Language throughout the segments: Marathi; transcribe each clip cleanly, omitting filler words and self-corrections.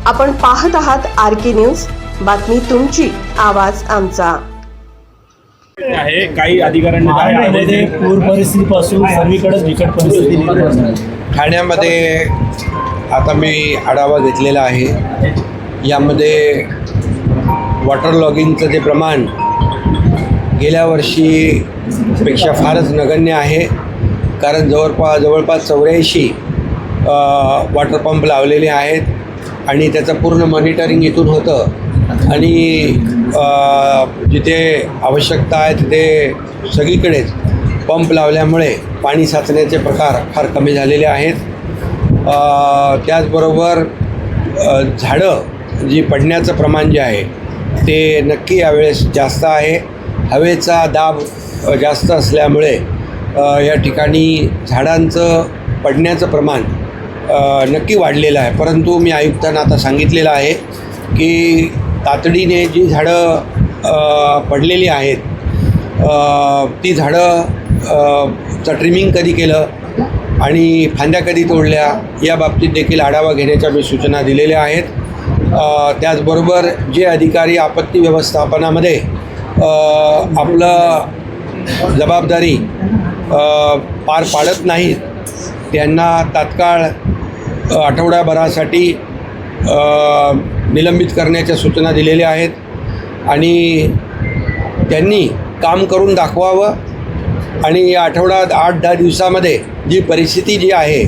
आपण पाहत आहात RK न्यूज, बातमी तुमची, आवाज आमचा। आहे काही अधिकाऱ्यांनी पूर परिस्थितीपासून सर्वीकडे बिकट परिस्थिती निर्माण झाली। ठाण्यामध्ये आता मी आढावा घेतलेला आहे। यामध्ये वॉटर लॉगिंगचं जे प्रमाण गेल्या वर्षीपेक्षा फारच नगण्य आहे, कारण जवळपास 84 वॉटर पंप लावलेले आहेत आणि त्याचं पूर्ण मॉनिटरिंग इथून होतं आणि जिथे आवश्यकता आहे तिथे सगळीकडेच पंप लावल्यामुळे पाणी साचण्याचे प्रकार फार कमी झालेले आहेत। त्याचबरोबर झाडं जी पडण्याचं प्रमाण जे आहे ते नक्की यावेळेस जास्त आहे। हवेचा दाब जास्त असल्यामुळे या ठिकाणी झाडांचं पडण्याचं प्रमाण नक्की वाढलेलं आहे। परंतु मी आयुक्तांना आता सांगितलेलं आहे की तातडीने जी झाडं पडलेली आहेत ती झाडं ट्रिमिंग कधी केलं आणि फांद्या कधी तोडल्या या बाबतीत देखील आढावा घेण्याच्या मी सूचना दिलेल्या आहेत। त्याचबरोबर जे अधिकारी आपत्ती व्यवस्थापनामध्ये आपलं जबाबदारी पार पाडत नाहीत त्यांना तात्काळ आठवड्याभरासाठी निलंबित करण्याच्या सूचना दिलेल्या आहेत आणि त्यांनी काम करून दाखवावं आणि या आठवड्यात 8-10 दिवसामध्ये जी परिस्थिती जी आहे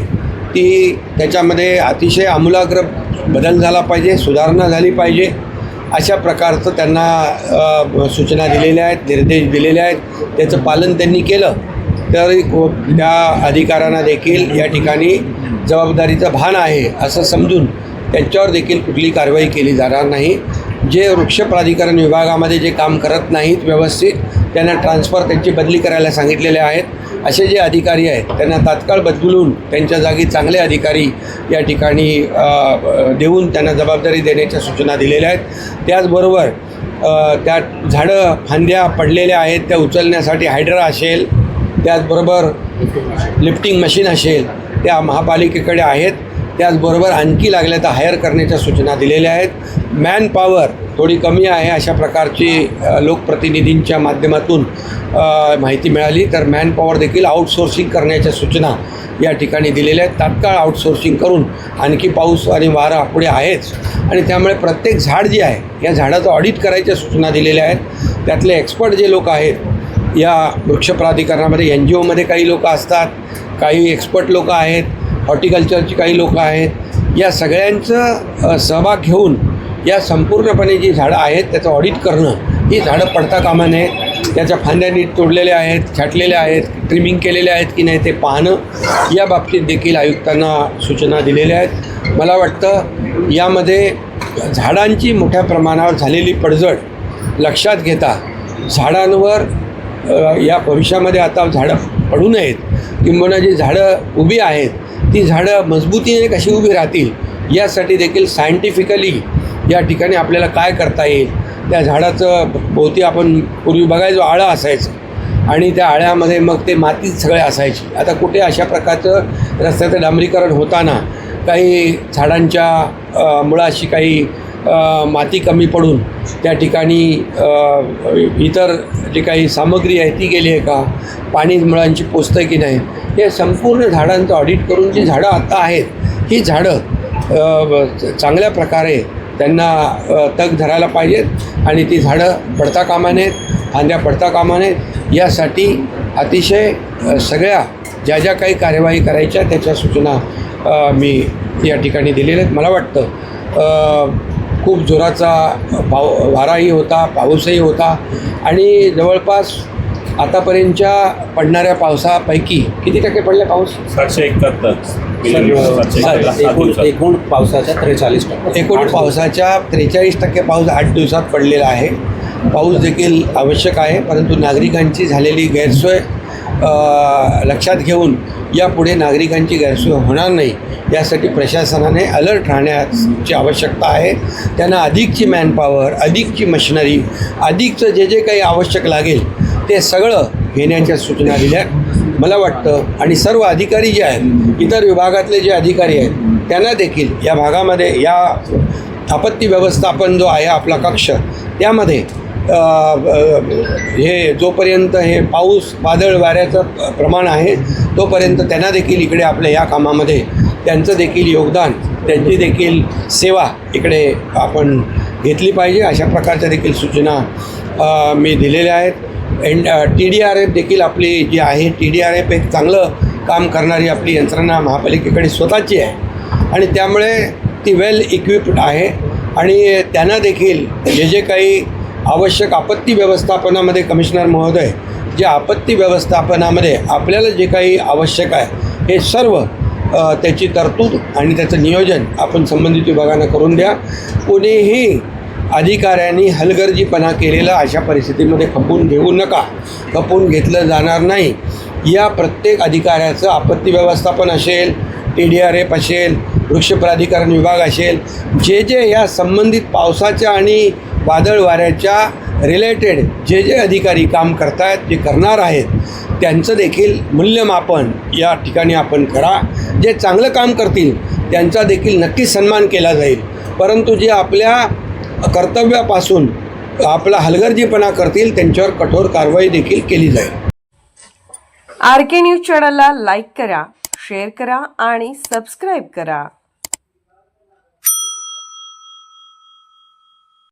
ती त्याच्यामध्ये अतिशय आमूलाग्र बदल झाला पाहिजे, सुधारणा झाली पाहिजे, अशा प्रकारचं त्यांना सूचना दिलेल्या आहेत, निर्देश दिलेले आहेत। त्याचं पालन त्यांनी केलं तरी त्या अधिकाऱ्यांना देखील या ठिकाणी जबाबदारीचं भान आहे असं समजून त्यांच्यावर देखील कुठली कारवाई केली जाणार नाही। जे वृक्ष प्राधिकरण विभागामध्ये जे काम करत नाहीत व्यवस्थित त्यांना ट्रान्सफर त्यांची बदली करायला सांगितलेले आहेत। असे जे अधिकारी आहेत त्यांना तात्काळ बदलून त्यांच्या जागी चांगले अधिकारी या ठिकाणी देऊन त्यांना जबाबदारी देण्याच्या सूचना दिलेल्या आहेत। त्याचबरोबर त्या झाडं फांद्या पडलेल्या आहेत त्या उचलण्यासाठी हायड्रा असेल, त्याचबरोबर लिफ्टिंग मशीन असेल त्या महापालिकेकडे आहेत। त्याचबरोबर आणखी लागल्या तर हायर करण्याच्या सूचना दिलेल्या आहेत। मॅन पॉवर थोडी कमी आहे अशा प्रकारची लोकप्रतिनिधींच्या माध्यमातून माहिती मिळाली, तर मॅन पॉवर देखील आउटसोर्सिंग करण्याच्या सूचना या ठिकाणी दिलेल्या आहेत। तात्काळ आउटसोर्सिंग करून आणखी पाऊस आणि वारा पुढे आहेच आणि त्यामुळे प्रत्येक झाड जे आहे या झाडाचं ऑडिट करायच्या सूचना दिलेल्या आहेत। त्यातले एक्सपर्ट जे लोक आहेत या वृक्ष प्राधिकरणामध्ये NGOमध्ये काही लोक असतात, काही एक्सपर्ट लोक आहेत, हॉर्टिकल्चरची काही लोक आहेत, या सगळ्यांचं सहभाग घेऊन या संपूर्णपणे जी झाडं आहेत त्याचं ऑडिट करणं, ही झाडं पडता कामा नयेत, त्याच्या फांद्या नीट तोडलेल्या आहेत, छाटलेल्या आहेत, ट्रिमिंग केलेल्या आहेत की नाही ते पाहणं, या बाबतीत देखील आयुक्तांना सूचना दिलेल्या आहेत। मला वाटतं यामध्ये झाडांची मोठ्या प्रमाणावर झालेली पडझड लक्षात घेता झाडांवर या भविष्यामध्ये आता झाडं पडू नयेत, किंबहुना जी झाडं उभी आहेत ती झाडं मजबूतीने कशी उभी राहतील यासाठी देखील सायंटिफिकली या ठिकाणी आपल्याला काय करता येईल। त्या झाडाचं भोवती आपण पूर्वी बघायचो आळं असायचं आणि त्या आळ्यामध्ये मग ते मातीच सगळे असायची। आता कुठे अशा प्रकारचं रस्त्याचं डांबरीकरण होताना काही झाडांच्या मुळाशी काही माती कमी पडून त्या ठिकाणी इतर जी काही सामग्री आहे ती गेली आहे का, पाणी मुळांची पोचतं की नाही, हे संपूर्ण झाडांचं ऑडिट करून जी झाडं आत्ता आहेत ही झाडं चांगल्या प्रकारे त्यांना तग धरायला पाहिजेत आणि ती झाडं पडता कामा नयेत, फांद्या पडता कामा नयेत, यासाठी अतिशय सगळ्या ज्या काही कार्यवाही करायच्या त्याच्या सूचना मी या ठिकाणी दिलेल्या आहेत। मला वाटतं खूप जोराचा वाराही होता, पाऊसही होता आणि जवळपास आतापर्यंतच्या पडणाऱ्या पावसापैकी किती टक्के पडले पाऊस? 771 एकूण पावसाच्या 43%। एकूण पावसाच्या 43% पाऊस 8 दिवसात पडलेला आहे। पाऊस देखील आवश्यक आहे, परंतु नागरिकांची झालेली गैरसोय लक्षात घेऊन यापुढे नागरिकांची गैरसोय होणार नाही यासाठी प्रशासनाने अलर्ट राहण्याची आवश्यकता आहे। त्यांना अधिकची मॅनपॉवर, अधिकची मशिनरी, अधिकचं जे काही आवश्यक लागेल ते सगळं घेण्याच्या सूचना दिल्या। मला वाटतं आणि सर्व अधिकारी जे आहेत, इतर विभागातले जे अधिकारी आहेत त्यांना देखील या भागामध्ये या आपत्ती व्यवस्थापन जो आहे आपला कक्ष त्यामध्ये हे जोपर्यंत हे पाऊस वादळ वाऱ्याचं प्रमाण आहे तोपर्यंत त्यांना देखील इकडे आपल्या या कामामध्ये त्यांचं देखील योगदान, त्यांची देखील सेवा इकडे आपण घेतली पाहिजे, अशा प्रकारच्या देखील सूचना मी दिलेल्या आहेत. TDRF देखील आपली जी आहे, TDRF एक चांगलं काम करणारी आपली यंत्रणा महापालिकेकडे स्वतःची आहे आणि त्यामुळे ती वेल इक्विप्ड आहे आणि त्यांना देखील जे काही आवश्यक आपत्ती व्यवस्थापनामध्ये कमिशनर महोदय जे आपत्ती व्यवस्थापनामध्ये आपल्याला जे काही आवश्यक आहे हे सर्व त्याची तरतूद आणि त्याचं नियोजन आपण संबंधित विभागानं करून द्या. कोणीही अधिकाऱ्यांनी हलगर्जीपणा केलेला अशा परिस्थितीमध्ये खपवून घेऊ नका. खपवून घेतलं जाणार नाही. या प्रत्येक अधिकाऱ्याचं आपत्ती व्यवस्थापन असेल, TDRF असेल, वृक्ष प्राधिकरण विभाग असेल, जे या संबंधित पावसाच्या आणि वादळ वाऱ्याच्या रिलेटेड जे अधिकारी काम करत आहेत, जे करणार आहेत, त्यांचं देखील मूल्यमापन या ठिकाणी आपण करा. जे चांगलं काम करतील त्यांचा देखील नक्कीच सन्मान केला जाईल, परंतु जे आपल्या कर्तव्यापासून आपला हलगर्जीपणा करतील त्यांच्यावर कठोर कारवाई देखील केली जाईल. RK न्यूज चॅनलला लाईक करा, शेअर करा आणि सबस्क्राईब करा.